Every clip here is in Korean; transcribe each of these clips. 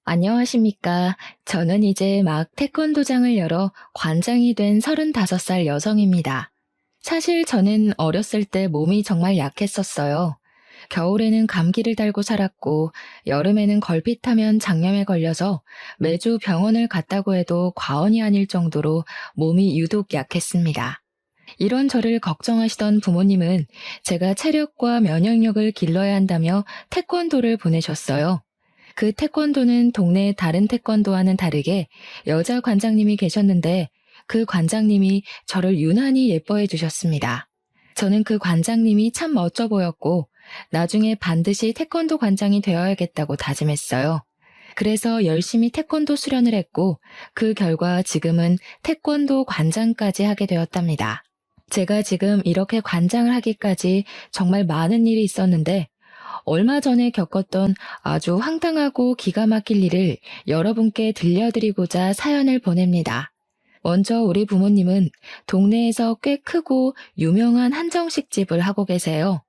안녕하십니까. 저는 이제 막 태권도장을 열어 관장이 된 35살 여성입니다. 사실 저는 어렸을 때 몸이 정말 약했었어요. 겨울에는 감기를 달고 살았고, 여름에는 걸핏하면 장염에 걸려서 매주 병원을 갔다고 해도 과언이 아닐 정도로 몸이 유독 약했습니다. 이런 저를 걱정하시던 부모님은 제가 체력과 면역력을 길러야 한다며 태권도를 보내셨어요. 그 태권도는 동네 다른 태권도와는 다르게 여자 관장님이 계셨는데 그 관장님이 저를 유난히 예뻐해 주셨습니다. 저는 그 관장님이 참 멋져 보였고 나중에 반드시 태권도 관장이 되어야겠다고 다짐했어요. 그래서 열심히 태권도 수련을 했고 그 결과 지금은 태권도 관장까지 하게 되었답니다. 제가 지금 이렇게 관장을 하기까지 정말 많은 일이 있었는데 얼마 전에 겪었던 아주 황당하고 기가 막힐 일을 여러분께 들려드리고자 사연을 보냅니다. 먼저 우리 부모님은 동네에서 꽤 크고 유명한 한정식집을 하고 계세요.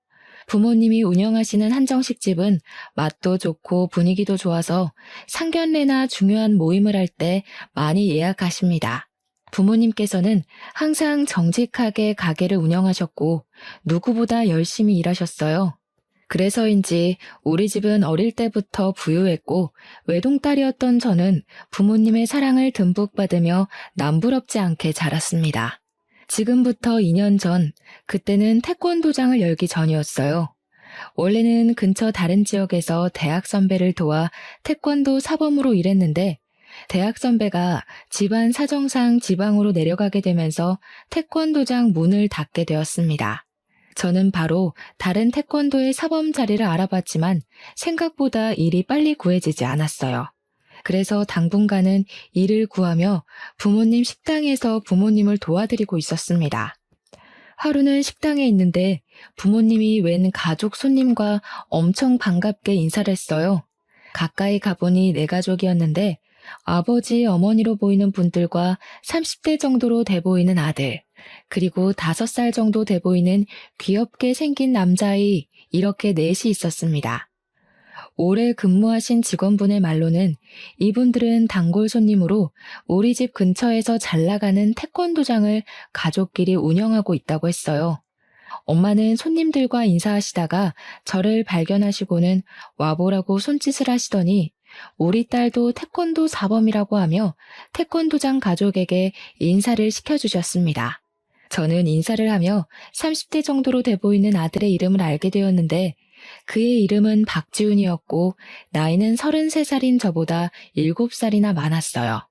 부모님이 운영하시는 한정식집은 맛도 좋고 분위기도 좋아서 상견례나 중요한 모임을 할 때 많이 예약하십니다. 부모님께서는 항상 정직하게 가게를 운영하셨고 누구보다 열심히 일하셨어요. 그래서인지 우리 집은 어릴 때부터 부유했고 외동딸이었던 저는 부모님의 사랑을 듬뿍 받으며 남부럽지 않게 자랐습니다. 지금부터 2년 전, 그때는 태권도장을 열기 전이었어요. 원래는 근처 다른 지역에서 대학 선배를 도와 태권도 사범으로 일했는데 대학 선배가 집안 사정상 지방으로 내려가게 되면서 태권도장 문을 닫게 되었습니다. 저는 바로 다른 태권도의 사범 자리를 알아봤지만 생각보다 일이 빨리 구해지지 않았어요. 그래서 당분간은 일을 구하며 부모님 식당에서 부모님을 도와드리고 있었습니다. 하루는 식당에 있는데 부모님이 웬 가족 손님과 엄청 반갑게 인사를 했어요. 가까이 가보니 내 가족이었는데 아버지, 어머니로 보이는 분들과 30대 정도로 돼 보이는 아들, 그리고 5살 정도 돼 보이는 귀엽게 생긴 남자아이, 이렇게 넷이 있었습니다. 오래 근무하신 직원분의 말로는 이분들은 단골 손님으로 우리 집 근처에서 잘 나가는 태권도장을 가족끼리 운영하고 있다고 했어요. 엄마는 손님들과 인사하시다가 저를 발견하시고는 와보라고 손짓을 하시더니 우리 딸도 태권도 사범이라고 하며 태권도장 가족에게 인사를 시켜주셨습니다. 저는 인사를 하며 30대 정도로 돼 보이는 아들의 이름을 알게 되었는데 그의 이름은 박지훈이었고 나이는 33살인 저보다 7살이나 많았어요.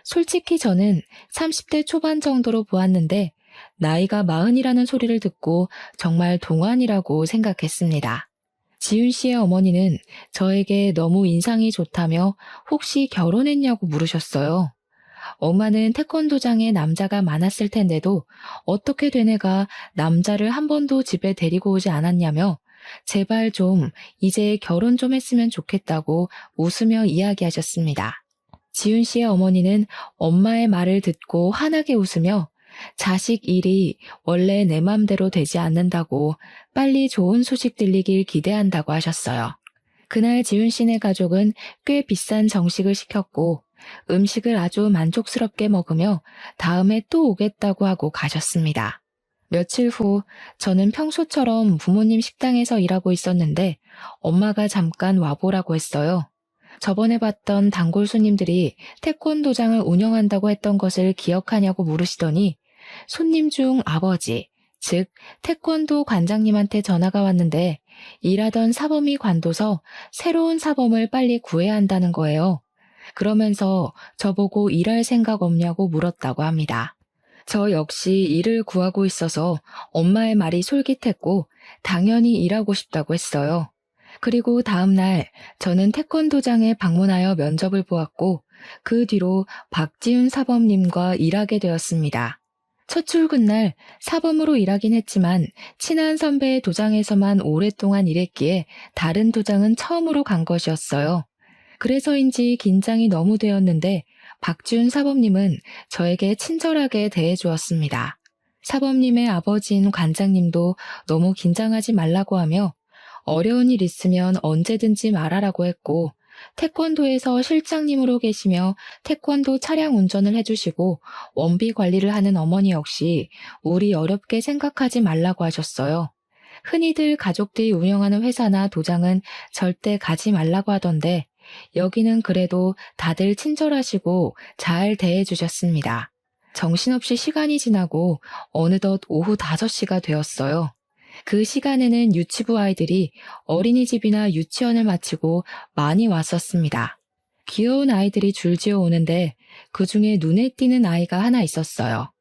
솔직히 저는 30대 초반 정도로 보았는데 나이가 40이라는 소리를 듣고 정말 동안이라고 생각했습니다. 지훈 씨의 어머니는 저에게 너무 인상이 좋다며 혹시 결혼했냐고 물으셨어요. 엄마는 태권도장에 남자가 많았을 텐데도 어떻게 된 애가 남자를 한 번도 집에 데리고 오지 않았냐며 제발 좀 이제 결혼 좀 했으면 좋겠다고 웃으며 이야기하셨습니다. 지훈 씨의 어머니는 엄마의 말을 듣고 환하게 웃으며 자식 일이 원래 내 맘대로 되지 않는다고 빨리 좋은 소식 들리길 기대한다고 하셨어요. 그날 지훈 씨네 가족은 꽤 비싼 정식을 시켰고 음식을 아주 만족스럽게 먹으며 다음에 또 오겠다고 하고 가셨습니다. 며칠 후 저는 평소처럼 부모님 식당에서 일하고 있었는데 엄마가 잠깐 와보라고 했어요. 저번에 봤던 단골 손님들이 태권도장을 운영한다고 했던 것을 기억하냐고 물으시더니 손님 중 아버지, 즉 태권도 관장님한테 전화가 왔는데 일하던 사범이 관둬서 새로운 사범을 빨리 구해야 한다는 거예요. 그러면서 저보고 일할 생각 없냐고 물었다고 합니다. 저 역시 일을 구하고 있어서 엄마의 말이 솔깃했고 당연히 일하고 싶다고 했어요. 그리고 다음 날 저는 태권도장에 방문하여 면접을 보았고 그 뒤로 박지훈 사범님과 일하게 되었습니다. 첫 출근 날 사범으로 일하긴 했지만 친한 선배의 도장에서만 오랫동안 일했기에 다른 도장은 처음으로 간 것이었어요. 그래서인지 긴장이 너무 되었는데 박지훈 사범님은 저에게 친절하게 대해주었습니다. 사범님의 아버지인 관장님도 너무 긴장하지 말라고 하며 어려운 일 있으면 언제든지 말하라고 했고 태권도에서 실장님으로 계시며 태권도 차량 운전을 해주시고 원비 관리를 하는 어머니 역시 우리 어렵게 생각하지 말라고 하셨어요. 흔히들 가족들이 운영하는 회사나 도장은 절대 가지 말라고 하던데 여기는 그래도 다들 친절하시고 잘 대해주셨습니다. 정신없이 시간이 지나고 어느덧 오후 5시가 되었어요. 그 시간에는 유치부 아이들이 어린이집이나 유치원을 마치고 많이 왔었습니다. 귀여운 아이들이 줄지어 오는데 그 중에 눈에 띄는 아이가 하나 있었어요.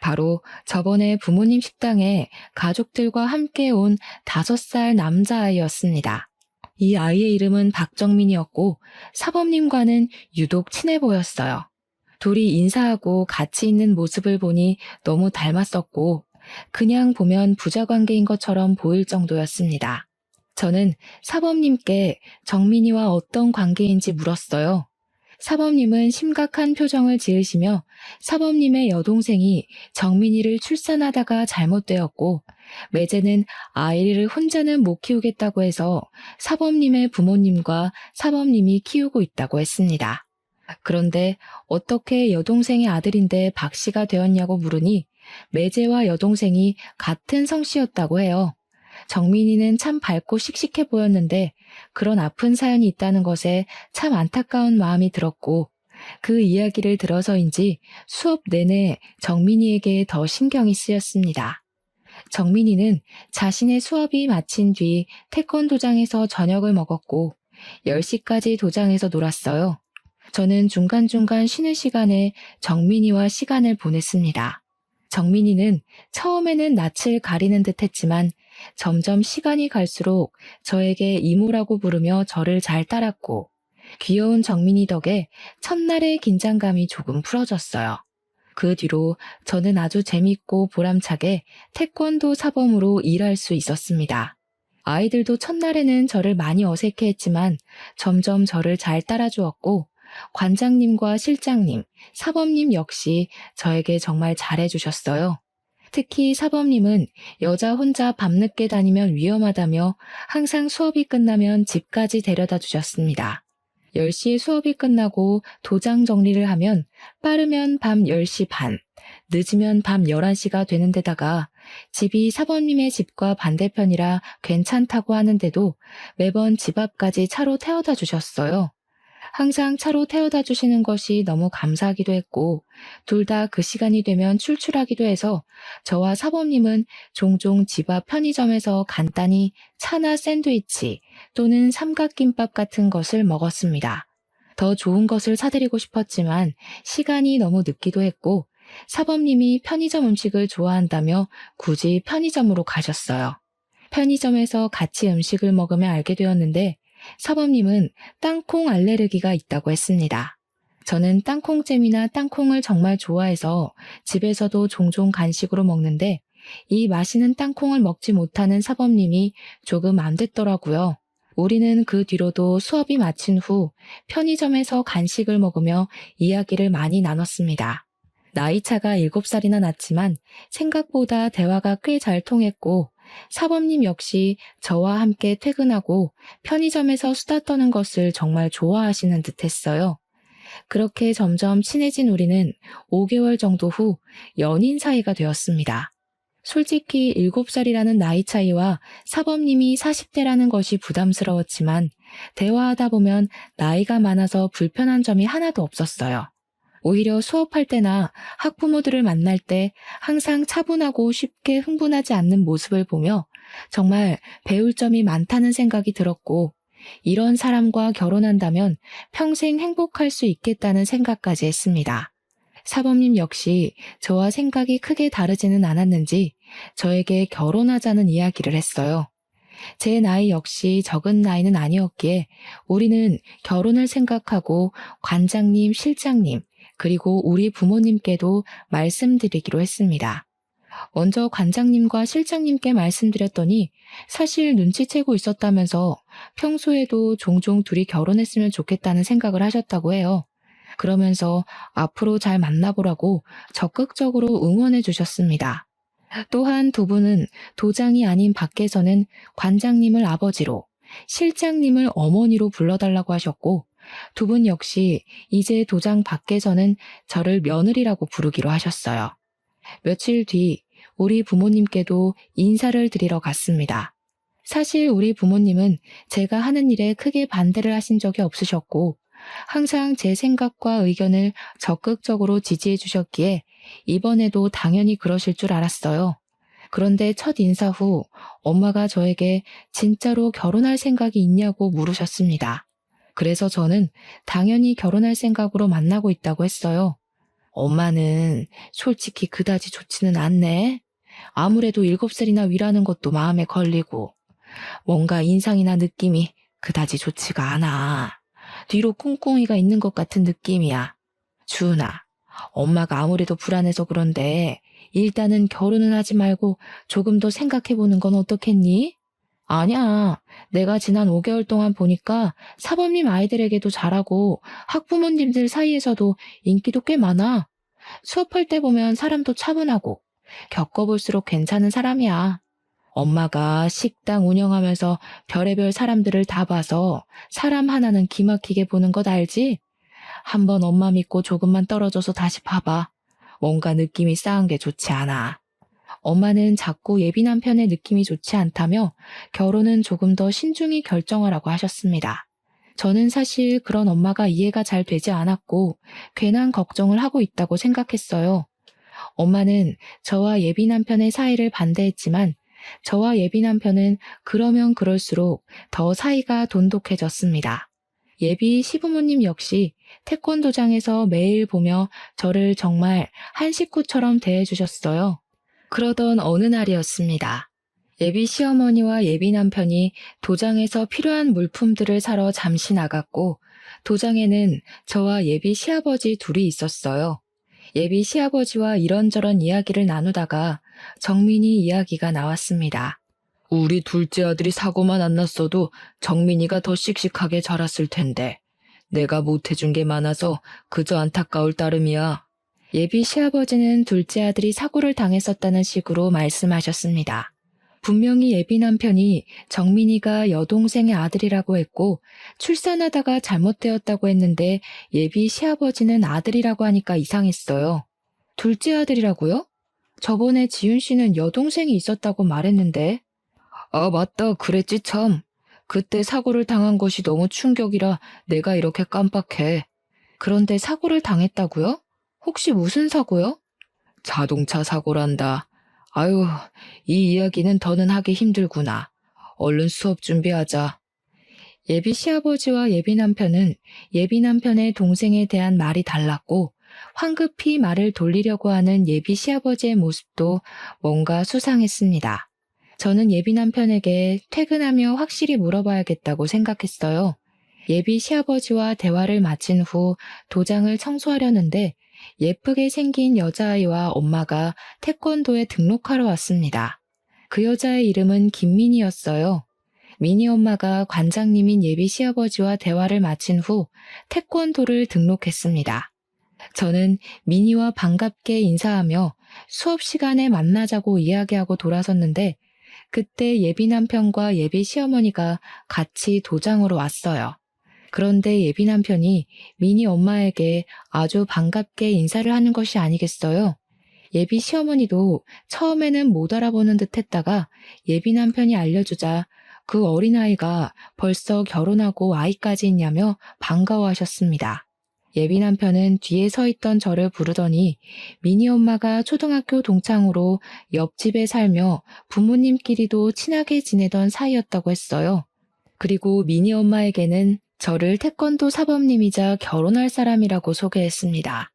바로 저번에 부모님 식당에 가족들과 함께 온 5살 남자아이였습니다. 이 아이의 이름은 박정민이었고 사범님과는 유독 친해 보였어요. 둘이 인사하고 같이 있는 모습을 보니 너무 닮았었고 그냥 보면 부자 관계인 것처럼 보일 정도였습니다. 저는 사범님께 정민이와 어떤 관계인지 물었어요. 사범님은 심각한 표정을 지으시며 사범님의 여동생이 정민이를 출산하다가 잘못되었고 매제는 아이를 혼자는 못 키우겠다고 해서 사범님의 부모님과 사범님이 키우고 있다고 했습니다. 그런데 어떻게 여동생의 아들인데 박 씨가 되었냐고 물으니 매제와 여동생이 같은 성씨였다고 해요. 정민이는 참 밝고 씩씩해 보였는데 그런 아픈 사연이 있다는 것에 참 안타까운 마음이 들었고 그 이야기를 들어서인지 수업 내내 정민이에게 더 신경이 쓰였습니다. 정민이는 자신의 수업이 마친 뒤 태권도장에서 저녁을 먹었고 10시까지 도장에서 놀았어요. 저는 중간중간 쉬는 시간에 정민이와 시간을 보냈습니다. 정민이는 처음에는 낯을 가리는 듯 했지만 점점 시간이 갈수록 저에게 이모라고 부르며 저를 잘 따랐고 귀여운 정민이 덕에 첫날의 긴장감이 조금 풀어졌어요. 그 뒤로 저는 아주 재밌고 보람차게 태권도 사범으로 일할 수 있었습니다. 아이들도 첫날에는 저를 많이 어색해했지만 점점 저를 잘 따라주었고 관장님과 실장님, 사범님 역시 저에게 정말 잘해주셨어요. 특히 사범님은 여자 혼자 밤늦게 다니면 위험하다며 항상 수업이 끝나면 집까지 데려다 주셨습니다. 10시에 수업이 끝나고 도장 정리를 하면 빠르면 밤 10시 반, 늦으면 밤 11시가 되는 데다가 집이 사범님의 집과 반대편이라 괜찮다고 하는데도 매번 집 앞까지 차로 태워다 주셨어요. 항상 차로 태워다 주시는 것이 너무 감사하기도 했고 둘 다 그 시간이 되면 출출하기도 해서 저와 사범님은 종종 집 앞 편의점에서 간단히 차나 샌드위치 또는 삼각김밥 같은 것을 먹었습니다. 더 좋은 것을 사드리고 싶었지만 시간이 너무 늦기도 했고 사범님이 편의점 음식을 좋아한다며 굳이 편의점으로 가셨어요. 편의점에서 같이 음식을 먹으며 알게 되었는데 사범님은 땅콩 알레르기가 있다고 했습니다. 저는 땅콩잼이나 땅콩을 정말 좋아해서 집에서도 종종 간식으로 먹는데 이 맛있는 땅콩을 먹지 못하는 사범님이 조금 안 됐더라고요. 우리는 그 뒤로도 수업이 마친 후 편의점에서 간식을 먹으며 이야기를 많이 나눴습니다. 나이차가 7살이나 났지만 생각보다 대화가 꽤 잘 통했고 사범님 역시 저와 함께 퇴근하고 편의점에서 수다 떠는 것을 정말 좋아하시는 듯 했어요. 그렇게 점점 친해진 우리는 5개월 정도 후 연인 사이가 되었습니다. 솔직히 7살이라는 나이 차이와 사범님이 40대라는 것이 부담스러웠지만 대화하다 보면 나이가 많아서 불편한 점이 하나도 없었어요. 오히려 수업할 때나 학부모들을 만날 때 항상 차분하고 쉽게 흥분하지 않는 모습을 보며 정말 배울 점이 많다는 생각이 들었고 이런 사람과 결혼한다면 평생 행복할 수 있겠다는 생각까지 했습니다. 사범님 역시 저와 생각이 크게 다르지는 않았는지 저에게 결혼하자는 이야기를 했어요. 제 나이 역시 적은 나이는 아니었기에 우리는 결혼을 생각하고 관장님, 실장님, 그리고 우리 부모님께도 말씀드리기로 했습니다. 먼저 관장님과 실장님께 말씀드렸더니 사실 눈치채고 있었다면서 평소에도 종종 둘이 결혼했으면 좋겠다는 생각을 하셨다고 해요. 그러면서 앞으로 잘 만나보라고 적극적으로 응원해 주셨습니다. 또한 두 분은 도장이 아닌 밖에서는 관장님을 아버지로, 실장님을 어머니로 불러달라고 하셨고 두 분 역시 이제 도장 밖에서는 저를 며느리라고 부르기로 하셨어요. 며칠 뒤 우리 부모님께도 인사를 드리러 갔습니다. 사실 우리 부모님은 제가 하는 일에 크게 반대를 하신 적이 없으셨고 항상 제 생각과 의견을 적극적으로 지지해 주셨기에 이번에도 당연히 그러실 줄 알았어요. 그런데 첫 인사 후 엄마가 저에게 진짜로 결혼할 생각이 있냐고 물으셨습니다. 그래서 저는 당연히 결혼할 생각으로 만나고 있다고 했어요. 엄마는 솔직히 그다지 좋지는 않네. 아무래도 7살이나 위라는 것도 마음에 걸리고 뭔가 인상이나 느낌이 그다지 좋지가 않아. 뒤로 꿍꿍이가 있는 것 같은 느낌이야. 주은아, 엄마가 아무래도 불안해서 그런데 일단은 결혼은 하지 말고 조금 더 생각해보는 건 어떻겠니? 아니야. 내가 지난 5개월 동안 보니까 사범님 아이들에게도 잘하고 학부모님들 사이에서도 인기도 꽤 많아. 수업할 때 보면 사람도 차분하고 겪어볼수록 괜찮은 사람이야. 엄마가 식당 운영하면서 별의별 사람들을 다 봐서 사람 하나는 기막히게 보는 것 알지? 한번 엄마 믿고 조금만 떨어져서 다시 봐봐. 뭔가 느낌이 싸한 게 좋지 않아. 엄마는 자꾸 예비 남편의 느낌이 좋지 않다며 결혼은 조금 더 신중히 결정하라고 하셨습니다. 저는 사실 그런 엄마가 이해가 잘 되지 않았고 괜한 걱정을 하고 있다고 생각했어요. 엄마는 저와 예비 남편의 사이를 반대했지만 저와 예비 남편은 그러면 그럴수록 더 사이가 돈독해졌습니다. 예비 시부모님 역시 태권도장에서 매일 보며 저를 정말 한 식구처럼 대해주셨어요. 그러던 어느 날이었습니다. 예비 시어머니와 예비 남편이 도장에서 필요한 물품들을 사러 잠시 나갔고 도장에는 저와 예비 시아버지 둘이 있었어요. 예비 시아버지와 이런저런 이야기를 나누다가 정민이 이야기가 나왔습니다. 우리 둘째 아들이 사고만 안 났어도 정민이가 더 씩씩하게 자랐을 텐데 내가 못해준 게 많아서 그저 안타까울 따름이야. 예비 시아버지는 둘째 아들이 사고를 당했었다는 식으로 말씀하셨습니다. 분명히 예비 남편이 정민이가 여동생의 아들이라고 했고 출산하다가 잘못되었다고 했는데 예비 시아버지는 아들이라고 하니까 이상했어요. 둘째 아들이라고요? 저번에 지윤 씨는 여동생이 있었다고 말했는데. 아, 맞다. 그랬지 참. 그때 사고를 당한 것이 너무 충격이라 내가 이렇게 깜빡해. 그런데 사고를 당했다고요? 혹시 무슨 사고요? 자동차 사고란다. 아유, 이 이야기는 더는 하기 힘들구나. 얼른 수업 준비하자. 예비 시아버지와 예비 남편은 예비 남편의 동생에 대한 말이 달랐고 황급히 말을 돌리려고 하는 예비 시아버지의 모습도 뭔가 수상했습니다. 저는 예비 남편에게 퇴근하며 확실히 물어봐야겠다고 생각했어요. 예비 시아버지와 대화를 마친 후 도장을 청소하려는데 예쁘게 생긴 여자아이와 엄마가 태권도에 등록하러 왔습니다. 그 여자의 이름은 김민희였어요. 민희 엄마가 관장님인 예비 시아버지와 대화를 마친 후 태권도를 등록했습니다. 저는 민희와 반갑게 인사하며 수업 시간에 만나자고 이야기하고 돌아섰는데 그때 예비 남편과 예비 시어머니가 같이 도장으로 왔어요. 그런데 예비 남편이 민희 엄마에게 아주 반갑게 인사를 하는 것이 아니겠어요? 예비 시어머니도 처음에는 못 알아보는 듯 했다가 예비 남편이 알려주자 그 어린아이가 벌써 결혼하고 아이까지 있냐며 반가워하셨습니다. 예비 남편은 뒤에 서 있던 저를 부르더니 민희 엄마가 초등학교 동창으로 옆집에 살며 부모님끼리도 친하게 지내던 사이였다고 했어요. 그리고 민희 엄마에게는 저를 태권도 사범님이자 결혼할 사람이라고 소개했습니다.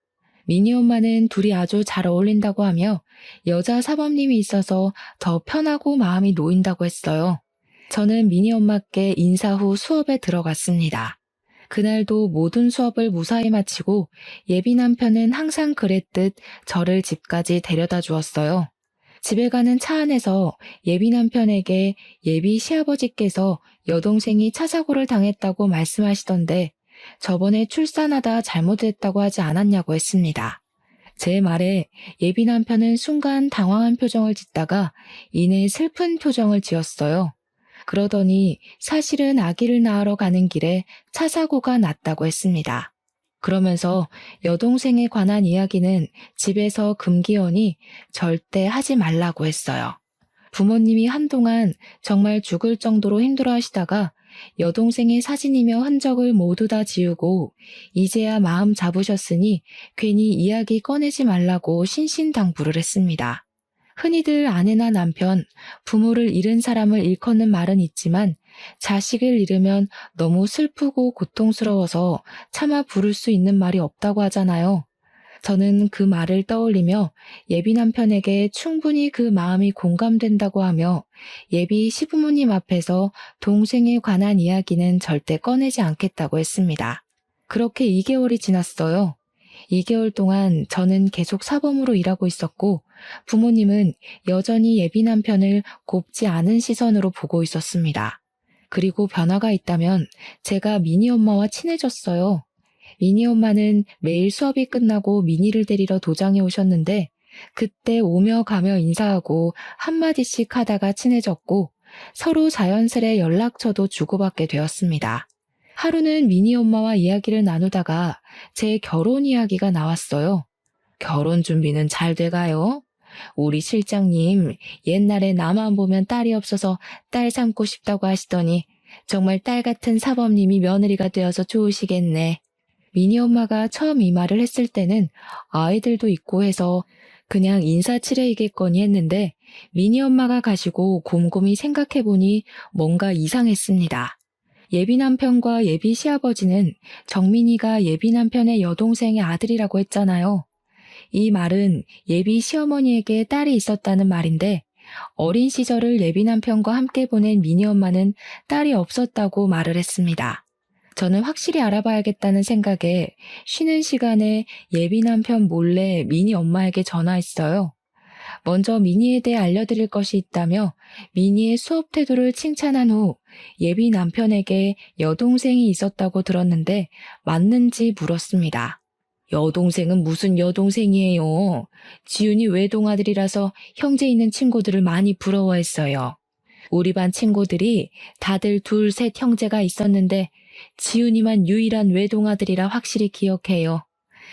민희 엄마는 둘이 아주 잘 어울린다고 하며 여자 사범님이 있어서 더 편하고 마음이 놓인다고 했어요. 저는 민희 엄마께 인사 후 수업에 들어갔습니다. 그날도 모든 수업을 무사히 마치고 예비 남편은 항상 그랬듯 저를 집까지 데려다 주었어요. 집에 가는 차 안에서 예비 남편에게 예비 시아버지께서 여동생이 차 사고를 당했다고 말씀하시던데 저번에 출산하다 잘못했다고 하지 않았냐고 했습니다. 제 말에 예비 남편은 순간 당황한 표정을 짓다가 이내 슬픈 표정을 지었어요. 그러더니 사실은 아기를 낳으러 가는 길에 차 사고가 났다고 했습니다. 그러면서 여동생에 관한 이야기는 집에서 금기어니 절대 하지 말라고 했어요. 부모님이 한동안 정말 죽을 정도로 힘들어 하시다가 여동생의 사진이며 흔적을 모두 다 지우고 이제야 마음 잡으셨으니 괜히 이야기 꺼내지 말라고 신신당부를 했습니다. 흔히들 아내나 남편, 부모를 잃은 사람을 일컫는 말은 있지만 자식을 잃으면 너무 슬프고 고통스러워서 차마 부를 수 있는 말이 없다고 하잖아요. 저는 그 말을 떠올리며 예비 남편에게 충분히 그 마음이 공감된다고 하며 예비 시부모님 앞에서 동생에 관한 이야기는 절대 꺼내지 않겠다고 했습니다. 그렇게 2개월이 지났어요. 2개월 동안 저는 계속 사범으로 일하고 있었고 부모님은 여전히 예비 남편을 곱지 않은 시선으로 보고 있었습니다. 그리고 변화가 있다면 제가 미니 엄마와 친해졌어요. 미니 엄마는 매일 수업이 끝나고 미니를 데리러 도장에 오셨는데 그때 오며 가며 인사하고 한마디씩 하다가 친해졌고 서로 자연스레 연락처도 주고받게 되었습니다. 하루는 미니 엄마와 이야기를 나누다가 제 결혼 이야기가 나왔어요. 결혼 준비는 잘 돼가요? 우리 실장님 옛날에 나만 보면 딸이 없어서 딸 삼고 싶다고 하시더니 정말 딸 같은 사범님이 며느리가 되어서 좋으시겠네. 미니 엄마가 처음 이 말을 했을 때는 아이들도 있고 해서 그냥 인사치레이겠거니 했는데 미니 엄마가 가시고 곰곰이 생각해보니 뭔가 이상했습니다. 예비 남편과 예비 시아버지는 정민이가 예비 남편의 여동생의 아들이라고 했잖아요. 이 말은 예비 시어머니에게 딸이 있었다는 말인데 어린 시절을 예비 남편과 함께 보낸 미니 엄마는 딸이 없었다고 말을 했습니다. 저는 확실히 알아봐야겠다는 생각에 쉬는 시간에 예비 남편 몰래 미니 엄마에게 전화했어요. 먼저 미니에 대해 알려드릴 것이 있다며 미니의 수업 태도를 칭찬한 후 예비 남편에게 여동생이 있었다고 들었는데 맞는지 물었습니다. 여동생은 무슨 여동생이에요? 지훈이 외동아들이라서 형제 있는 친구들을 많이 부러워했어요. 우리 반 친구들이 다들 둘, 셋 형제가 있었는데 지훈이만 유일한 외동아들이라 확실히 기억해요.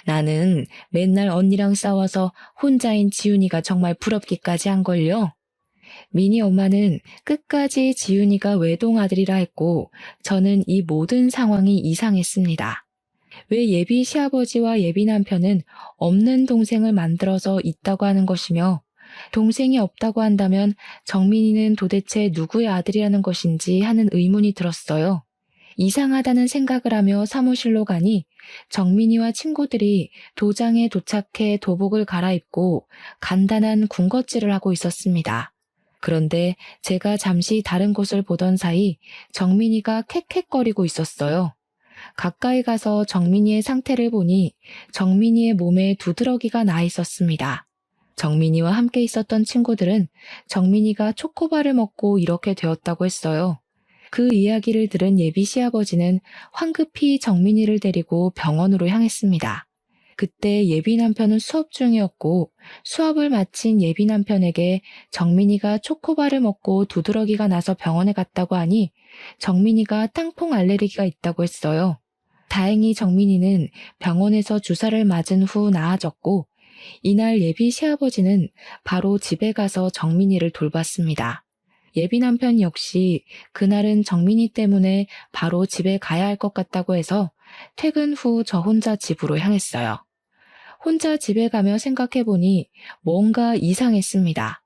나는 맨날 언니랑 싸워서 혼자인 지훈이가 정말 부럽기까지 한걸요. 미니 엄마는 끝까지 지훈이가 외동아들이라 했고 저는 이 모든 상황이 이상했습니다. 왜 예비 시아버지와 예비 남편은 없는 동생을 만들어서 있다고 하는 것이며 동생이 없다고 한다면 정민이는 도대체 누구의 아들이라는 것인지 하는 의문이 들었어요. 이상하다는 생각을 하며 사무실로 가니 정민이와 친구들이 도장에 도착해 도복을 갈아입고 간단한 군것질을 하고 있었습니다. 그런데 제가 잠시 다른 곳을 보던 사이 정민이가 캑캑거리고 있었어요. 가까이 가서 정민이의 상태를 보니 정민이의 몸에 두드러기가 나 있었습니다. 정민이와 함께 있었던 친구들은 정민이가 초코바를 먹고 이렇게 되었다고 했어요. 그 이야기를 들은 예비 시아버지는 황급히 정민이를 데리고 병원으로 향했습니다. 그때 예비 남편은 수업 중이었고 수업을 마친 예비 남편에게 정민이가 초코바를 먹고 두드러기가 나서 병원에 갔다고 하니 정민이가 땅콩 알레르기가 있다고 했어요. 다행히 정민이는 병원에서 주사를 맞은 후 나아졌고 이날 예비 시아버지는 바로 집에 가서 정민이를 돌봤습니다. 예비 남편 역시 그날은 정민이 때문에 바로 집에 가야 할 것 같다고 해서 퇴근 후 저 혼자 집으로 향했어요. 혼자 집에 가며 생각해보니 뭔가 이상했습니다.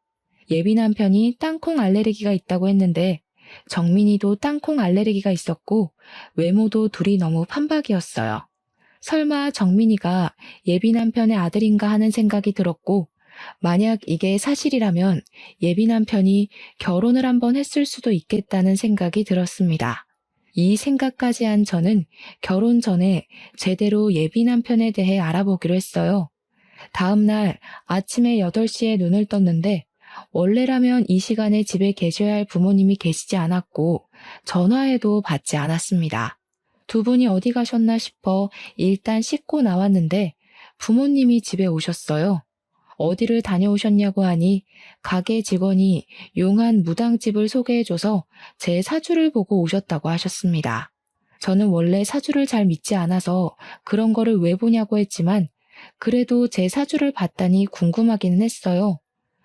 예비 남편이 땅콩 알레르기가 있다고 했는데 정민이도 땅콩 알레르기가 있었고 외모도 둘이 너무 판박이었어요. 설마 정민이가 예비 남편의 아들인가 하는 생각이 들었고 만약 이게 사실이라면 예비 남편이 결혼을 한번 했을 수도 있겠다는 생각이 들었습니다. 이 생각까지 한 저는 결혼 전에 제대로 예비 남편에 대해 알아보기로 했어요. 다음 날 아침에 8시에 눈을 떴는데 원래라면 이 시간에 집에 계셔야 할 부모님이 계시지 않았고 전화해도 받지 않았습니다. 두 분이 어디 가셨나 싶어 일단 씻고 나왔는데 부모님이 집에 오셨어요. 어디를 다녀오셨냐고 하니 가게 직원이 용한 무당집을 소개해줘서 제 사주를 보고 오셨다고 하셨습니다. 저는 원래 사주를 잘 믿지 않아서 그런 거를 왜 보냐고 했지만 그래도 제 사주를 봤다니 궁금하기는 했어요.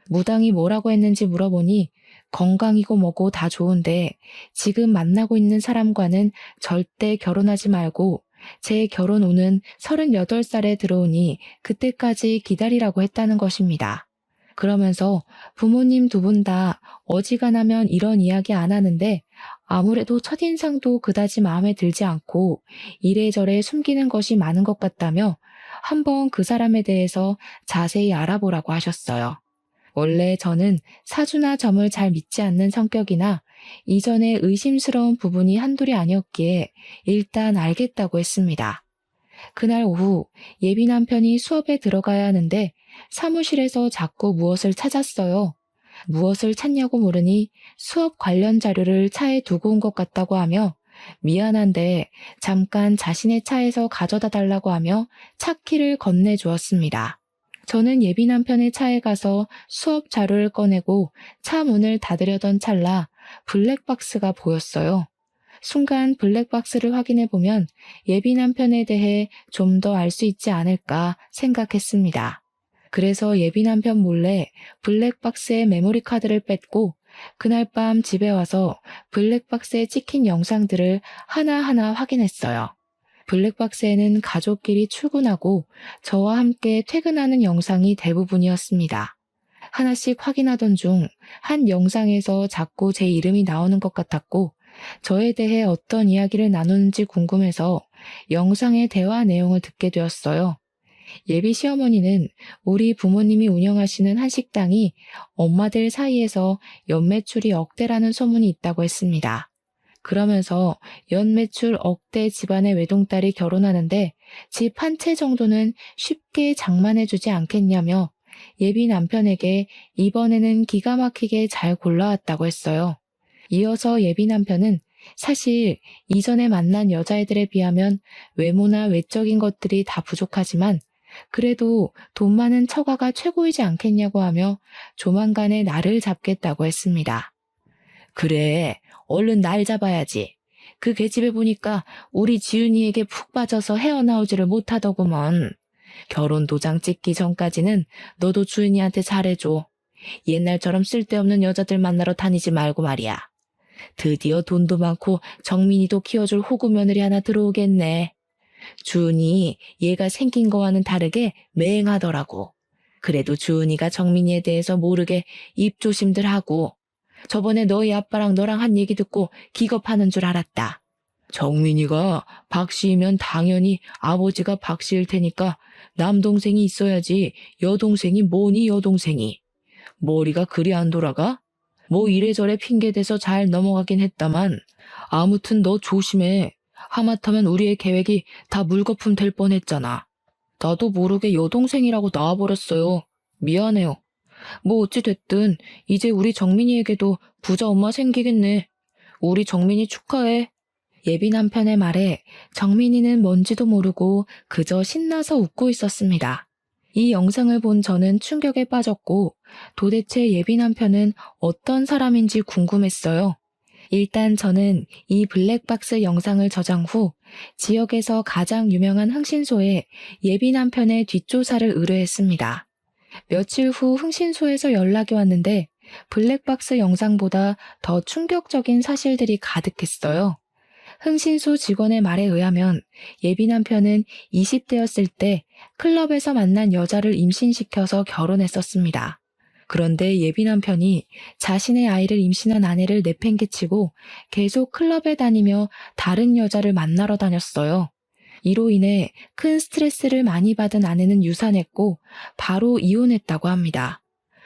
무당이 뭐라고 했는지 물어보니 건강이고 뭐고 다 좋은데 지금 만나고 있는 사람과는 절대 결혼하지 말고 제 결혼 후는 38살에 들어오니 그때까지 기다리라고 했다는 것입니다. 그러면서 부모님 두 분 다 어지간하면 이런 이야기 안 하는데 아무래도 첫인상도 그다지 마음에 들지 않고 이래저래 숨기는 것이 많은 것 같다며 한번 그 사람에 대해서 자세히 알아보라고 하셨어요. 원래 저는 사주나 점을 잘 믿지 않는 성격이나 이전에 의심스러운 부분이 한둘이 아니었기에 일단 알겠다고 했습니다. 그날 오후 예비 남편이 수업에 들어가야 하는데 사무실에서 자꾸 무엇을 찾았어요. 무엇을 찾냐고 물으니 수업 관련 자료를 차에 두고 온 것 같다고 하며 미안한데 잠깐 자신의 차에서 가져다 달라고 하며 차 키를 건네주었습니다. 저는 예비 남편의 차에 가서 수업 자료를 꺼내고 차 문을 닫으려던 찰나 블랙박스가 보였어요. 순간 블랙박스를 확인해 보면 예비 남편에 대해 좀 더 알 수 있지 않을까 생각했습니다. 그래서 예비 남편 몰래 블랙박스의 메모리 카드를 뺐고 그날 밤 집에 와서 블랙박스에 찍힌 영상들을 하나하나 확인했어요. 블랙박스에는 가족끼리 출근하고 저와 함께 퇴근하는 영상이 대부분이었습니다. 하나씩 확인하던 중 한 영상에서 자꾸 제 이름이 나오는 것 같았고 저에 대해 어떤 이야기를 나누는지 궁금해서 영상의 대화 내용을 듣게 되었어요. 예비 시어머니는 우리 부모님이 운영하시는 한식당이 엄마들 사이에서 연매출이 억대라는 소문이 있다고 했습니다. 그러면서 연매출 억대 집안의 외동딸이 결혼하는데 집 한 채 정도는 쉽게 장만해주지 않겠냐며 예비 남편에게 이번에는 기가 막히게 잘 골라왔다고 했어요. 이어서 예비 남편은 사실 이전에 만난 여자애들에 비하면 외모나 외적인 것들이 다 부족하지만 그래도 돈 많은 처가가 최고이지 않겠냐고 하며 조만간에 나를 잡겠다고 했습니다. 그래, 얼른 날 잡아야지. 그 계집애 보니까 우리 지은이에게 푹 빠져서 헤어나오지를 못하더구먼. 결혼 도장 찍기 전까지는 너도 주은이한테 잘해줘. 옛날처럼 쓸데없는 여자들 만나러 다니지 말고 말이야. 드디어 돈도 많고 정민이도 키워줄 호구 며느리 하나 들어오겠네. 주은이 얘가 생긴 거와는 다르게 맹하더라고. 그래도 주은이가 정민이에 대해서 모르게 입조심들 하고 저번에 너희 아빠랑 너랑 한 얘기 듣고 기겁하는 줄 알았다. 정민이가 박씨이면 당연히 아버지가 박씨일 테니까 남동생이 있어야지 여동생이 뭐니 여동생이. 머리가 그리 안 돌아가? 뭐 이래저래 핑계대서 잘 넘어가긴 했다만 아무튼 너 조심해. 하마터면 우리의 계획이 다 물거품 될 뻔했잖아. 나도 모르게 여동생이라고 나와버렸어요. 미안해요. 뭐 어찌 됐든 이제 우리 정민이에게도 부자 엄마 생기겠네. 우리 정민이 축하해. 예비 남편의 말에 정민이는 뭔지도 모르고 그저 신나서 웃고 있었습니다. 이 영상을 본 저는 충격에 빠졌고 도대체 예비 남편은 어떤 사람인지 궁금했어요. 일단 저는 이 블랙박스 영상을 저장 후 지역에서 가장 유명한 흥신소에 예비 남편의 뒷조사를 의뢰했습니다. 며칠 후 흥신소에서 연락이 왔는데 블랙박스 영상보다 더 충격적인 사실들이 가득했어요. 흥신소 직원의 말에 의하면 예비 남편은 20대였을 때 클럽에서 만난 여자를 임신시켜서 결혼했었습니다. 그런데 예비 남편이 자신의 아이를 임신한 아내를 내팽개치고 계속 클럽에 다니며 다른 여자를 만나러 다녔어요. 이로 인해 큰 스트레스를 많이 받은 아내는 유산했고 바로 이혼했다고 합니다.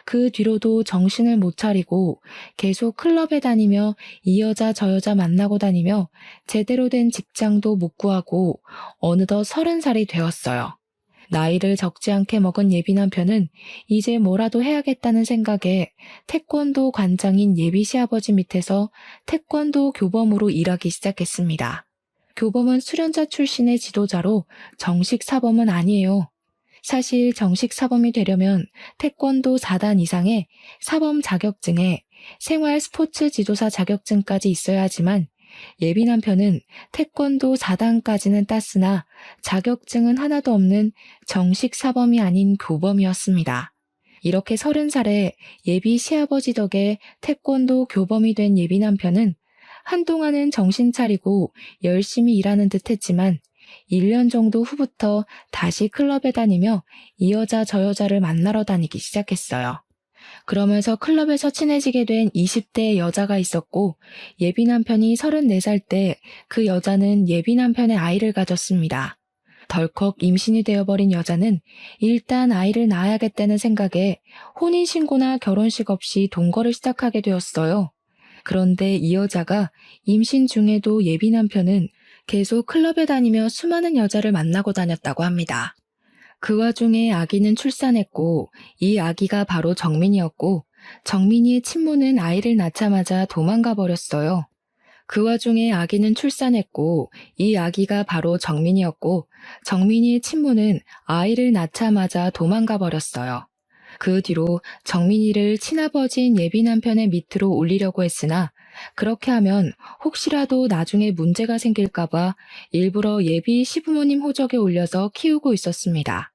그 뒤로도 정신을 못 차리고 계속 클럽에 다니며 이 여자 저 여자 만나고 다니며 제대로 된 직장도 못 구하고 어느덧 30살이 되었어요. 나이를 적지 않게 먹은 예비 남편은 이제 뭐라도 해야겠다는 생각에 태권도 관장인 예비 시아버지 밑에서 태권도 교범으로 일하기 시작했습니다. 교범은 수련자 출신의 지도자로 정식 사범은 아니에요. 사실 정식 사범이 되려면 태권도 4단 이상의 사범 자격증에 생활 스포츠 지도사 자격증까지 있어야 하지만 예비 남편은 태권도 4단까지는 땄으나 자격증은 하나도 없는 정식 사범이 아닌 교범이었습니다. 이렇게 30살에 예비 시아버지 덕에 태권도 교범이 된 예비 남편은 한동안은 정신 차리고 열심히 일하는 듯 했지만 1년 정도 후부터 다시 클럽에 다니며 이 여자 저 여자를 만나러 다니기 시작했어요. 그러면서 클럽에서 친해지게 된 20대의 여자가 있었고 예비 남편이 34살 때 그 여자는 예비 남편의 아이를 가졌습니다. 덜컥 임신이 되어버린 여자는 일단 아이를 낳아야겠다는 생각에 혼인신고나 결혼식 없이 동거를 시작하게 되었어요. 그런데 이 여자가 임신 중에도 예비 남편은 계속 클럽에 다니며 수많은 여자를 만나고 다녔다고 합니다. 그 와중에 아기는 출산했고 이 아기가 바로 정민이었고 정민이의 친모는 아이를 낳자마자 도망가 버렸어요. 그 와중에 아기는 출산했고 이 아기가 바로 정민이었고 정민이의 친모는 아이를 낳자마자 도망가 버렸어요. 그 뒤로 정민이를 친아버지인 예비 남편의 밑으로 올리려고 했으나 그렇게 하면 혹시라도 나중에 문제가 생길까봐 일부러 예비 시부모님 호적에 올려서 키우고 있었습니다.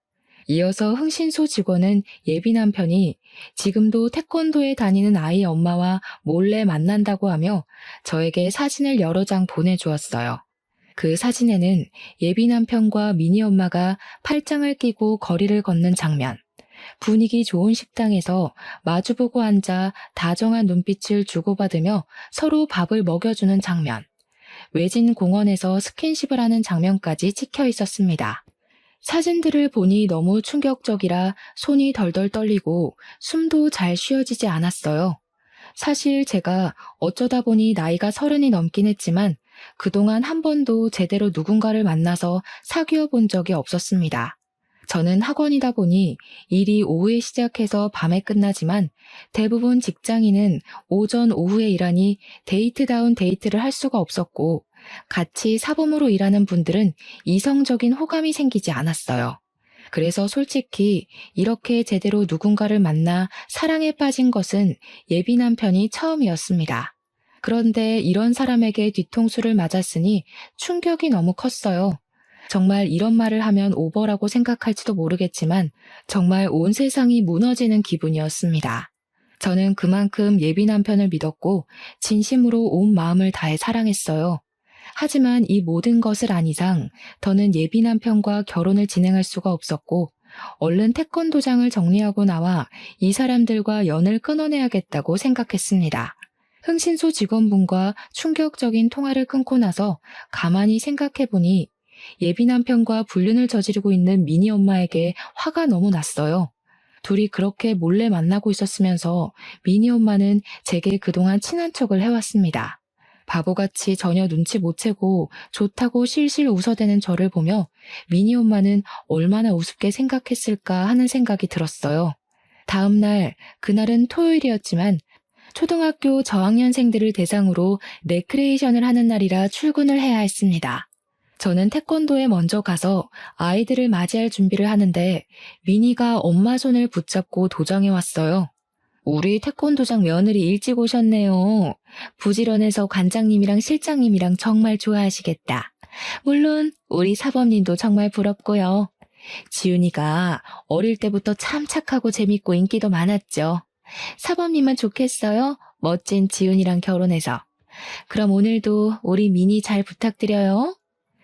이어서 흥신소 직원은 예비 남편이 지금도 태권도에 다니는 아이 엄마와 몰래 만난다고 하며 저에게 사진을 여러 장 보내주었어요. 그 사진에는 예비 남편과 미니 엄마가 팔짱을 끼고 거리를 걷는 장면, 분위기 좋은 식당에서 마주보고 앉아 다정한 눈빛을 주고받으며 서로 밥을 먹여주는 장면, 외진 공원에서 스킨십을 하는 장면까지 찍혀 있었습니다. 사진들을 보니 너무 충격적이라 손이 덜덜 떨리고 숨도 잘 쉬어지지 않았어요. 사실 제가 어쩌다 보니 나이가 30이 넘긴 했지만 그동안 한 번도 제대로 누군가를 만나서 사귀어 본 적이 없었습니다. 저는 학원이다 보니 일이 오후에 시작해서 밤에 끝나지만 대부분 직장인은 오전 오후에 일하니 데이트다운 데이트를 할 수가 없었고 같이 사범으로 일하는 분들은 이성적인 호감이 생기지 않았어요. 그래서 솔직히 이렇게 제대로 누군가를 만나 사랑에 빠진 것은 예비 남편이 처음이었습니다. 그런데 이런 사람에게 뒤통수를 맞았으니 충격이 너무 컸어요. 정말 이런 말을 하면 오버라고 생각할지도 모르겠지만 정말 온 세상이 무너지는 기분이었습니다. 저는 그만큼 예비 남편을 믿었고 진심으로 온 마음을 다해 사랑했어요. 하지만 이 모든 것을 안 이상 더는 예비 남편과 결혼을 진행할 수가 없었고 얼른 태권도장을 정리하고 나와 이 사람들과 연을 끊어내야겠다고 생각했습니다. 흥신소 직원분과 충격적인 통화를 끊고 나서 가만히 생각해보니 예비 남편과 불륜을 저지르고 있는 미니 엄마에게 화가 너무 났어요. 둘이 그렇게 몰래 만나고 있었으면서 미니 엄마는 제게 그동안 친한 척을 해왔습니다. 바보같이 전혀 눈치 못 채고 좋다고 실실 웃어대는 저를 보며 미니 엄마는 얼마나 우습게 생각했을까 하는 생각이 들었어요. 다음 날, 그날은 토요일이었지만 초등학교 저학년생들을 대상으로 레크레이션을 하는 날이라 출근을 해야 했습니다. 저는 태권도에 먼저 가서 아이들을 맞이할 준비를 하는데 미니가 엄마 손을 붙잡고 도장해 왔어요. 우리 태권도장 며느리 일찍 오셨네요. 부지런해서 관장님이랑 실장님이랑 정말 좋아하시겠다. 물론 우리 사범님도 정말 부럽고요. 지훈이가 어릴 때부터 참 착하고 재밌고 인기도 많았죠. 사범님은 좋겠어요. 멋진 지훈이랑 결혼해서. 그럼 오늘도 우리 미니 잘 부탁드려요.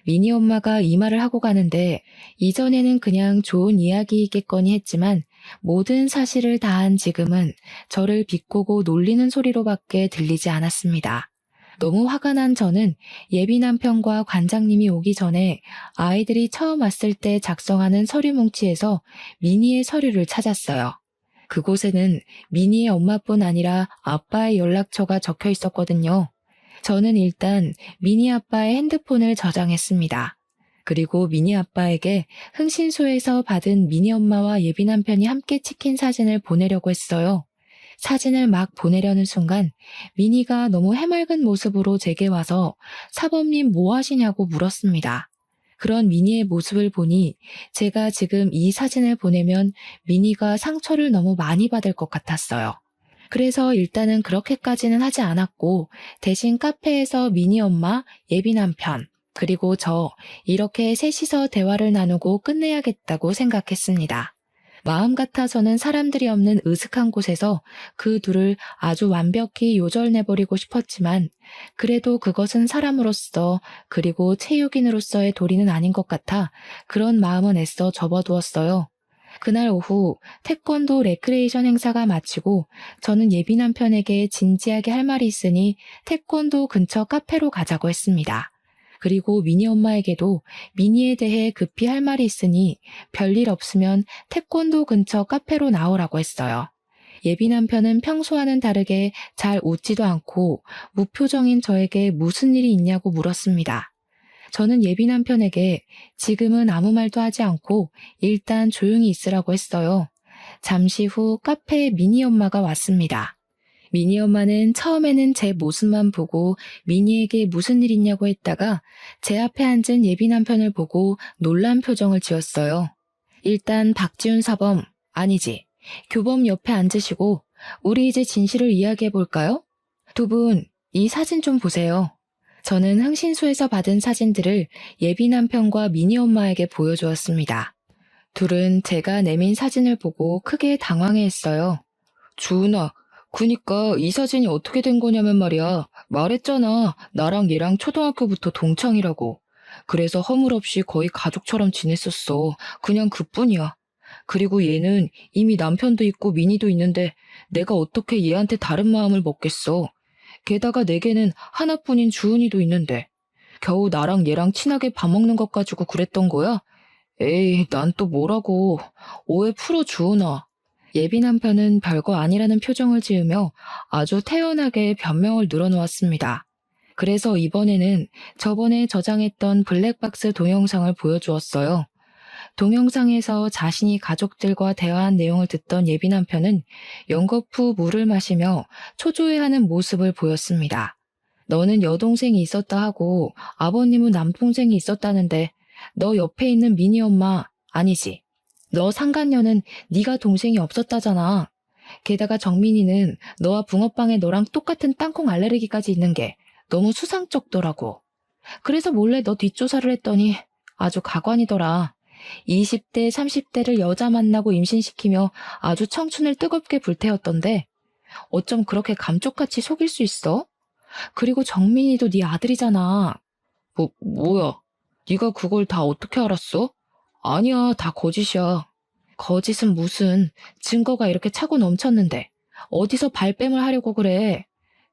미니 엄마가 이 말을 하고 가는데 이전에는 그냥 좋은 이야기이겠거니 했지만 모든 사실을 다한 지금은 저를 비꼬고 놀리는 소리로밖에 들리지 않았습니다. 너무 화가 난 저는 예비 남편과 관장님이 오기 전에 아이들이 처음 왔을 때 작성하는 서류 뭉치에서 미니의 서류를 찾았어요. 그곳에는 미니의 엄마뿐 아니라 아빠의 연락처가 적혀 있었거든요. 저는 일단 미니 아빠의 핸드폰을 저장했습니다. 그리고 미니 아빠에게 흥신소에서 받은 미니 엄마와 예비 남편이 함께 찍힌 사진을 보내려고 했어요. 사진을 막 보내려는 순간 미니가 너무 해맑은 모습으로 제게 와서 사범님 뭐 하시냐고 물었습니다. 그런 미니의 모습을 보니 제가 지금 이 사진을 보내면 미니가 상처를 너무 많이 받을 것 같았어요. 그래서 일단은 그렇게까지는 하지 않았고 대신 카페에서 미니 엄마, 예비 남편, 그리고 저 이렇게 셋이서 대화를 나누고 끝내야겠다고 생각했습니다. 마음 같아서는 사람들이 없는 으슥한 곳에서 그 둘을 아주 완벽히 요절내버리고 싶었지만 그래도 그것은 사람으로서 그리고 체육인으로서의 도리는 아닌 것 같아 그런 마음은 애써 접어두었어요. 그날 오후 태권도 레크레이션 행사가 마치고 저는 예비 남편에게 진지하게 할 말이 있으니 태권도 근처 카페로 가자고 했습니다. 그리고 미니 엄마에게도 미니에 대해 급히 할 말이 있으니 별일 없으면 태권도 근처 카페로 나오라고 했어요. 예비 남편은 평소와는 다르게 잘 웃지도 않고 무표정인 저에게 무슨 일이 있냐고 물었습니다. 저는 예비 남편에게 지금은 아무 말도 하지 않고 일단 조용히 있으라고 했어요. 잠시 후 카페에 미니 엄마가 왔습니다. 미니 엄마는 처음에는 제 모습만 보고 미니에게 무슨 일 있냐고 했다가 제 앞에 앉은 예비 남편을 보고 놀란 표정을 지었어요. 일단 박지훈 사범, 아니지, 교범 옆에 앉으시고 우리 이제 진실을 이야기해 볼까요? 두 분, 이 사진 좀 보세요. 저는 흥신소에서 받은 사진들을 예비 남편과 미니 엄마에게 보여주었습니다. 둘은 제가 내민 사진을 보고 크게 당황해했어요. 주은아, 그니까 이 사진이 어떻게 된 거냐면 말이야. 말했잖아. 나랑 얘랑 초등학교부터 동창이라고. 그래서 허물없이 거의 가족처럼 지냈었어. 그냥 그뿐이야. 그리고 얘는 이미 남편도 있고 미니도 있는데 내가 어떻게 얘한테 다른 마음을 먹겠어. 게다가 내게는 하나뿐인 주은이도 있는데 겨우 나랑 얘랑 친하게 밥 먹는 것 가지고 그랬던 거야? 에이, 난 또 뭐라고. 오해 풀어 주은아. 예비 남편은 별거 아니라는 표정을 지으며 아주 태연하게 변명을 늘어놓았습니다. 그래서 이번에는 저번에 저장했던 블랙박스 동영상을 보여주었어요. 동영상에서 자신이 가족들과 대화한 내용을 듣던 예비 남편은 연겁 후 물을 마시며 초조해하는 모습을 보였습니다. 너는 여동생이 있었다 하고 아버님은 남동생이 있었다는데 너 옆에 있는 미니 엄마 아니지. 너 상간녀는 네가 동생이 없었다잖아. 게다가 정민이는 너와 붕어빵에 너랑 똑같은 땅콩 알레르기까지 있는 게 너무 수상쩍더라고. 그래서 몰래 너 뒷조사를 했더니 아주 가관이더라. 20대, 30대를 여자 만나고 임신시키며 아주 청춘을 뜨겁게 불태웠던데 어쩜 그렇게 감쪽같이 속일 수 있어? 그리고 정민이도 네 아들이잖아. 뭐야? 네가 그걸 다 어떻게 알았어? 아니야, 다 거짓이야. 거짓은 무슨, 증거가 이렇게 차고 넘쳤는데 어디서 발뺌을 하려고 그래.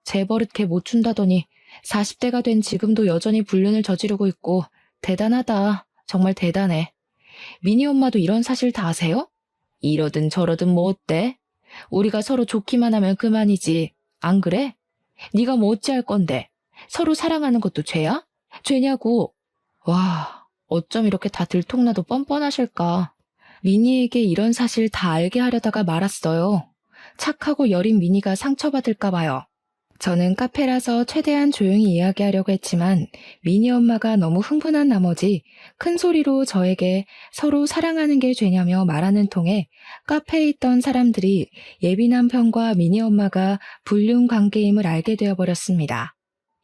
재버릇 걔 못 준다더니 40대가 된 지금도 여전히 불륜을 저지르고 있고 대단하다. 정말 대단해. 미니 엄마도 이런 사실 다 아세요? 이러든 저러든 뭐 어때? 우리가 서로 좋기만 하면 그만이지. 안 그래? 네가 뭐 어찌할 건데? 서로 사랑하는 것도 죄야? 죄냐고. 와, 어쩜 이렇게 다 들통나도 뻔뻔하실까. 미니에게 이런 사실 다 알게 하려다가 말았어요. 착하고 여린 미니가 상처받을까 봐요. 저는 카페라서 최대한 조용히 이야기하려고 했지만 미니 엄마가 너무 흥분한 나머지 큰 소리로 저에게 서로 사랑하는 게 죄냐며 말하는 통에 카페에 있던 사람들이 예비 남편과 미니 엄마가 불륜 관계임을 알게 되어버렸습니다.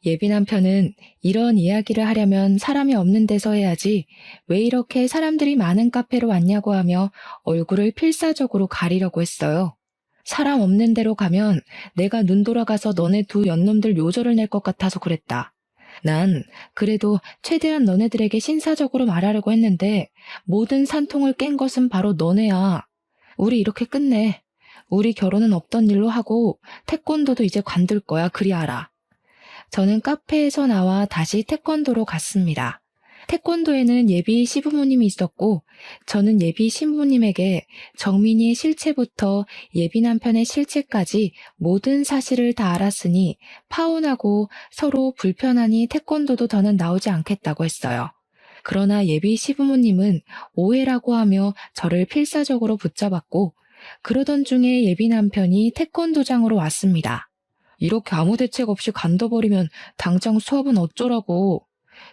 예비 남편은 이런 이야기를 하려면 사람이 없는 데서 해야지 왜 이렇게 사람들이 많은 카페로 왔냐고 하며 얼굴을 필사적으로 가리려고 했어요. 사람 없는 데로 가면 내가 눈 돌아가서 너네 두 연놈들 요절을 낼 것 같아서 그랬다. 난 그래도 최대한 너네들에게 신사적으로 말하려고 했는데 모든 산통을 깬 것은 바로 너네야. 우리 이렇게 끝내. 우리 결혼은 없던 일로 하고 태권도도 이제 관둘 거야. 그리 알아. 저는 카페에서 나와 다시 태권도로 갔습니다. 태권도에는 예비 시부모님이 있었고 저는 예비 신부님에게 정민이의 실체부터 예비 남편의 실체까지 모든 사실을 다 알았으니 파혼하고 서로 불편하니 태권도도 더는 나오지 않겠다고 했어요. 그러나 예비 시부모님은 오해라고 하며 저를 필사적으로 붙잡았고 그러던 중에 예비 남편이 태권도장으로 왔습니다. 이렇게 아무 대책 없이 간둬버리면 당장 수업은 어쩌라고.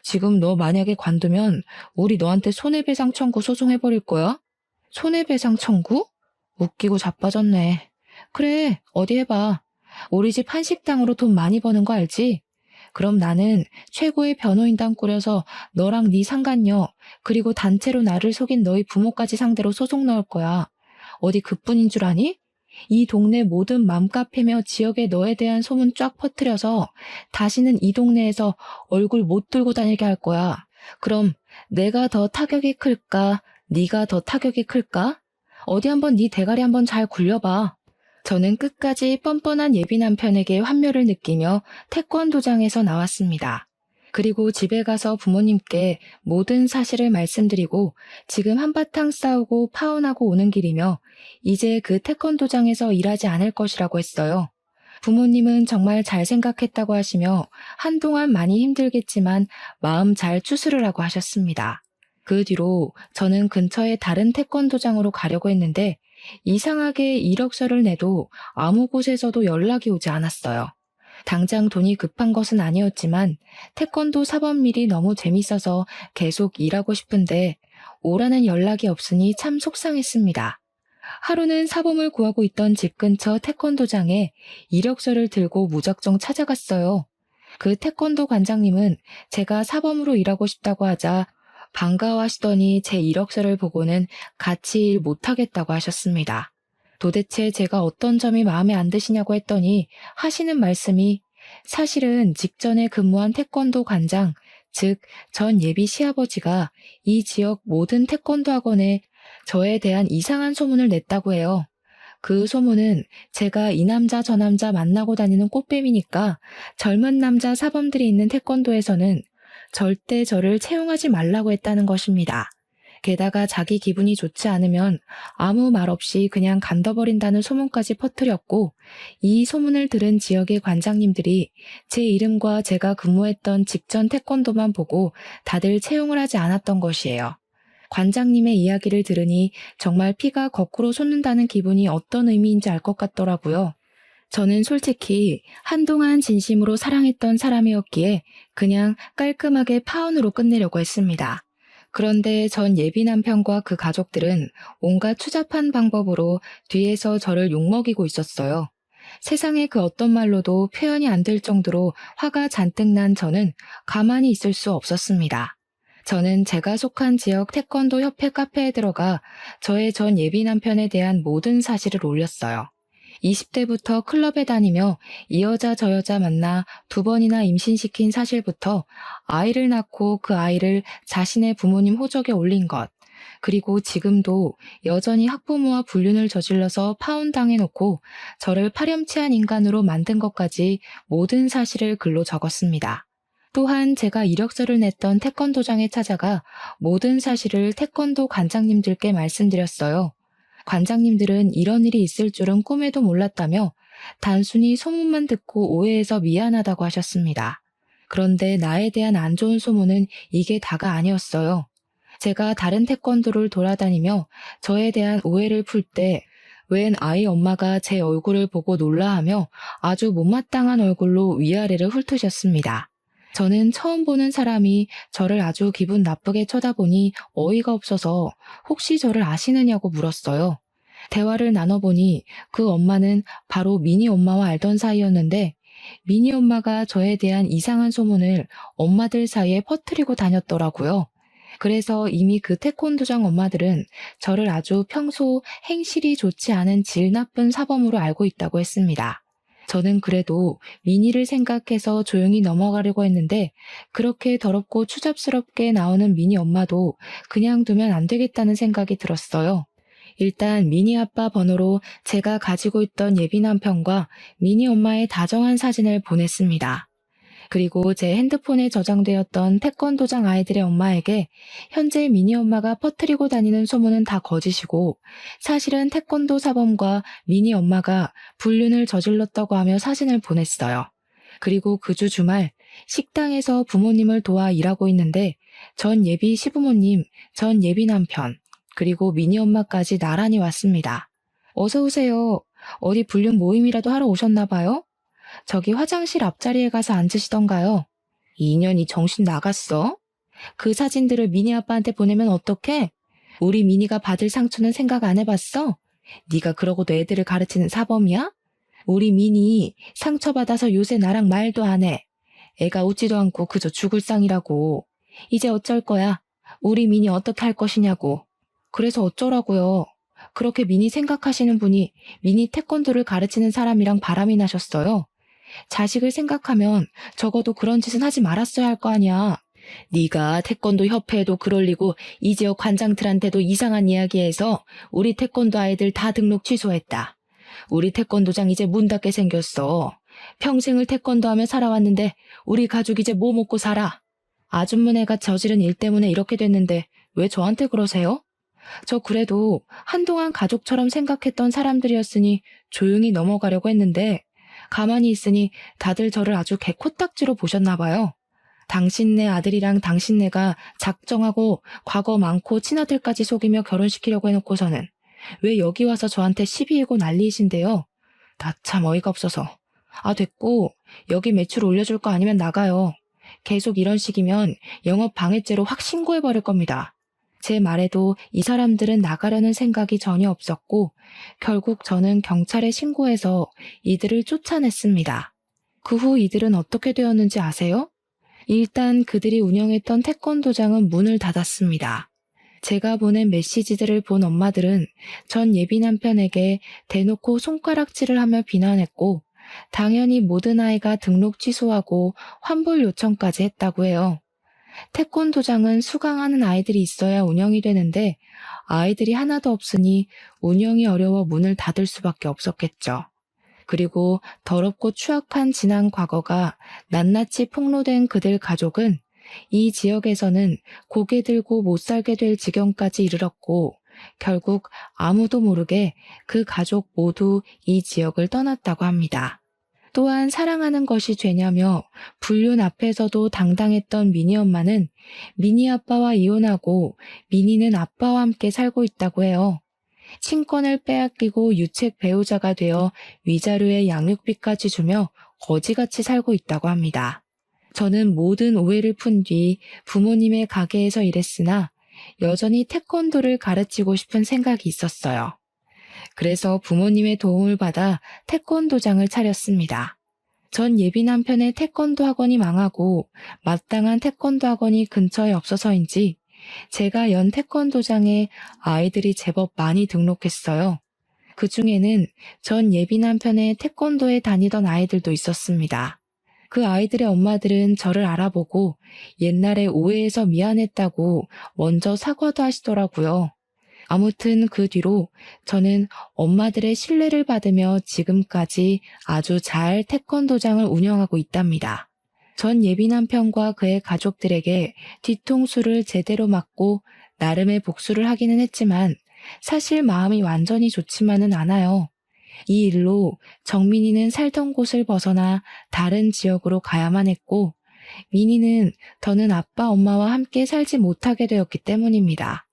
지금 너 만약에 관두면 우리 너한테 손해배상 청구 소송해버릴 거야. 손해배상 청구? 웃기고 자빠졌네. 그래, 어디 해봐. 우리 집 한식당으로 돈 많이 버는 거 알지? 그럼 나는 최고의 변호인단 꾸려서 너랑 네 상간녀, 그리고 단체로 나를 속인 너희 부모까지 상대로 소송 넣을 거야. 어디 그뿐인 줄 아니? 이 동네 모든 맘카페며 지역에 너에 대한 소문 쫙 퍼뜨려서 다시는 이 동네에서 얼굴 못 들고 다니게 할 거야. 그럼 내가 더 타격이 클까? 네가 더 타격이 클까? 어디 한번 네 대가리 한번 잘 굴려봐. 저는 끝까지 뻔뻔한 예비 남편에게 환멸을 느끼며 태권도장에서 나왔습니다. 그리고 집에 가서 부모님께 모든 사실을 말씀드리고 지금 한바탕 싸우고 파혼하고 오는 길이며 이제 그 태권도장에서 일하지 않을 것이라고 했어요. 부모님은 정말 잘 생각했다고 하시며 한동안 많이 힘들겠지만 마음 잘 추스르라고 하셨습니다. 그 뒤로 저는 근처에 다른 태권도장으로 가려고 했는데 이상하게 이력서를 내도 아무 곳에서도 연락이 오지 않았어요. 당장 돈이 급한 것은 아니었지만 태권도 사범일이 너무 재밌어서 계속 일하고 싶은데 오라는 연락이 없으니 참 속상했습니다. 하루는 사범을 구하고 있던 집 근처 태권도장에 이력서를 들고 무작정 찾아갔어요. 그 태권도 관장님은 제가 사범으로 일하고 싶다고 하자 반가워하시더니 제 이력서를 보고는 같이 일 못하겠다고 하셨습니다. 도대체 제가 어떤 점이 마음에 안 드시냐고 했더니 하시는 말씀이 사실은 직전에 근무한 태권도 관장, 즉 전 예비 시아버지가 이 지역 모든 태권도 학원에 저에 대한 이상한 소문을 냈다고 해요. 그 소문은 제가 이 남자 저 남자 만나고 다니는 꽃뱀이니까 젊은 남자 사범들이 있는 태권도에서는 절대 저를 채용하지 말라고 했다는 것입니다. 게다가 자기 기분이 좋지 않으면 아무 말 없이 그냥 간둬버린다는 소문까지 퍼뜨렸고 이 소문을 들은 지역의 관장님들이 제 이름과 제가 근무했던 직전 태권도만 보고 다들 채용을 하지 않았던 것이에요. 관장님의 이야기를 들으니 정말 피가 거꾸로 솟는다는 기분이 어떤 의미인지 알 것 같더라고요. 저는 솔직히 한동안 진심으로 사랑했던 사람이었기에 그냥 깔끔하게 파혼으로 끝내려고 했습니다. 그런데 전 예비 남편과 그 가족들은 온갖 추잡한 방법으로 뒤에서 저를 욕먹이고 있었어요. 세상에 그 어떤 말로도 표현이 안 될 정도로 화가 잔뜩 난 저는 가만히 있을 수 없었습니다. 저는 제가 속한 지역 태권도 협회 카페에 들어가 저의 전 예비 남편에 대한 모든 사실을 올렸어요. 20대부터 클럽에 다니며 이 여자 저 여자 만나 2번이나 임신시킨 사실부터 아이를 낳고 그 아이를 자신의 부모님 호적에 올린 것, 그리고 지금도 여전히 학부모와 불륜을 저질러서 파혼당해놓고 저를 파렴치한 인간으로 만든 것까지 모든 사실을 글로 적었습니다. 또한 제가 이력서를 냈던 태권도장에 찾아가 모든 사실을 태권도 관장님들께 말씀드렸어요. 관장님들은 이런 일이 있을 줄은 꿈에도 몰랐다며 단순히 소문만 듣고 오해해서 미안하다고 하셨습니다. 그런데 나에 대한 안 좋은 소문은 이게 다가 아니었어요. 제가 다른 태권도를 돌아다니며 저에 대한 오해를 풀 때 웬 아이 엄마가 제 얼굴을 보고 놀라하며 아주 못마땅한 얼굴로 위아래를 훑으셨습니다. 저는 처음 보는 사람이 저를 아주 기분 나쁘게 쳐다보니 어이가 없어서 혹시 저를 아시느냐고 물었어요. 대화를 나눠보니 그 엄마는 바로 미니 엄마와 알던 사이였는데 미니 엄마가 저에 대한 이상한 소문을 엄마들 사이에 퍼뜨리고 다녔더라고요. 그래서 이미 그 태권도장 엄마들은 저를 아주 평소 행실이 좋지 않은 질 나쁜 사범으로 알고 있다고 했습니다. 저는 그래도 미니를 생각해서 조용히 넘어가려고 했는데 그렇게 더럽고 추잡스럽게 나오는 미니 엄마도 그냥 두면 안 되겠다는 생각이 들었어요. 일단 미니 아빠 번호로 제가 가지고 있던 예비 남편과 미니 엄마의 다정한 사진을 보냈습니다. 그리고 제 핸드폰에 저장되었던 태권도장 아이들의 엄마에게 현재 미니 엄마가 퍼뜨리고 다니는 소문은 다 거짓이고 사실은 태권도 사범과 미니 엄마가 불륜을 저질렀다고 하며 사진을 보냈어요. 그리고 그 주 주말 식당에서 부모님을 도와 일하고 있는데 전 예비 시부모님, 전 예비 남편, 그리고 미니 엄마까지 나란히 왔습니다. 어서 오세요. 어디 불륜 모임이라도 하러 오셨나 봐요? 저기 화장실 앞자리에 가서 앉으시던가요? 2년이 정신 나갔어? 그 사진들을 미니 아빠한테 보내면 어떡해? 우리 미니가 받을 상처는 생각 안 해봤어? 네가 그러고도 애들을 가르치는 사범이야? 우리 미니 상처받아서 요새 나랑 말도 안 해. 애가 웃지도 않고 그저 죽을 상이라고. 이제 어쩔 거야? 우리 미니 어떻게 할 것이냐고. 그래서 어쩌라고요? 그렇게 미니 생각하시는 분이 미니 태권도를 가르치는 사람이랑 바람이 나셨어요. 자식을 생각하면 적어도 그런 짓은 하지 말았어야 할 거 아니야. 네가 태권도 협회에도 글 올리고 이 지역 관장들한테도 이상한 이야기해서 우리 태권도 아이들 다 등록 취소했다. 우리 태권도장 이제 문 닫게 생겼어. 평생을 태권도 하며 살아왔는데 우리 가족 이제 뭐 먹고 살아? 아줌마네가 저지른 일 때문에 이렇게 됐는데 왜 저한테 그러세요? 저 그래도 한동안 가족처럼 생각했던 사람들이었으니 조용히 넘어가려고 했는데 가만히 있으니 다들 저를 아주 개코딱지로 보셨나 봐요. 당신네 아들이랑 당신네가 작정하고 과거 많고 친아들까지 속이며 결혼시키려고 해놓고서는 왜 여기 와서 저한테 시비이고 난리이신데요? 나 참 어이가 없어서. 됐고 여기 매출 올려줄 거 아니면 나가요. 계속 이런 식이면 영업 방해죄로 확 신고해버릴 겁니다. 제 말에도 이 사람들은 나가려는 생각이 전혀 없었고 결국 저는 경찰에 신고해서 이들을 쫓아냈습니다. 그 후 이들은 어떻게 되었는지 아세요? 일단 그들이 운영했던 태권도장은 문을 닫았습니다. 제가 보낸 메시지들을 본 엄마들은 전 예비 남편에게 대놓고 손가락질을 하며 비난했고 당연히 모든 아이가 등록 취소하고 환불 요청까지 했다고 해요. 태권도장은 수강하는 아이들이 있어야 운영이 되는데 아이들이 하나도 없으니 운영이 어려워 문을 닫을 수밖에 없었겠죠. 그리고 더럽고 추악한 지난 과거가 낱낱이 폭로된 그들 가족은 이 지역에서는 고개 들고 못 살게 될 지경까지 이르렀고 결국 아무도 모르게 그 가족 모두 이 지역을 떠났다고 합니다. 또한 사랑하는 것이 죄냐며 불륜 앞에서도 당당했던 미니 엄마는 미니 아빠와 이혼하고 미니는 아빠와 함께 살고 있다고 해요. 친권을 빼앗기고 유책 배우자가 되어 위자료에 양육비까지 주며 거지같이 살고 있다고 합니다. 저는 모든 오해를 푼 뒤 부모님의 가게에서 일했으나 여전히 태권도를 가르치고 싶은 생각이 있었어요. 그래서 부모님의 도움을 받아 태권도장을 차렸습니다. 전 예비 남편의 태권도 학원이 망하고 마땅한 태권도 학원이 근처에 없어서인지 제가 연 태권도장에 아이들이 제법 많이 등록했어요. 그 중에는 전 예비 남편의 태권도에 다니던 아이들도 있었습니다. 그 아이들의 엄마들은 저를 알아보고 옛날에 오해해서 미안했다고 먼저 사과도 하시더라고요. 아무튼 그 뒤로 저는 엄마들의 신뢰를 받으며 지금까지 아주 잘 태권도장을 운영하고 있답니다. 전 예비 남편과 그의 가족들에게 뒤통수를 제대로 맞고 나름의 복수를 하기는 했지만 사실 마음이 완전히 좋지만은 않아요. 이 일로 정민이는 살던 곳을 벗어나 다른 지역으로 가야만 했고 민이는 더는 아빠 엄마와 함께 살지 못하게 되었기 때문입니다.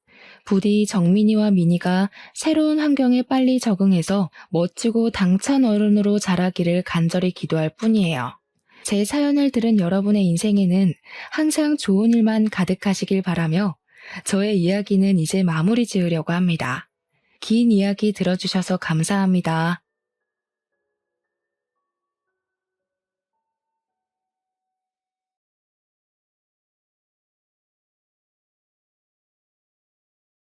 부디 정민이와 민이가 새로운 환경에 빨리 적응해서 멋지고 당찬 어른으로 자라기를 간절히 기도할 뿐이에요. 제 사연을 들은 여러분의 인생에는 항상 좋은 일만 가득하시길 바라며 저의 이야기는 이제 마무리 지으려고 합니다. 긴 이야기 들어주셔서 감사합니다.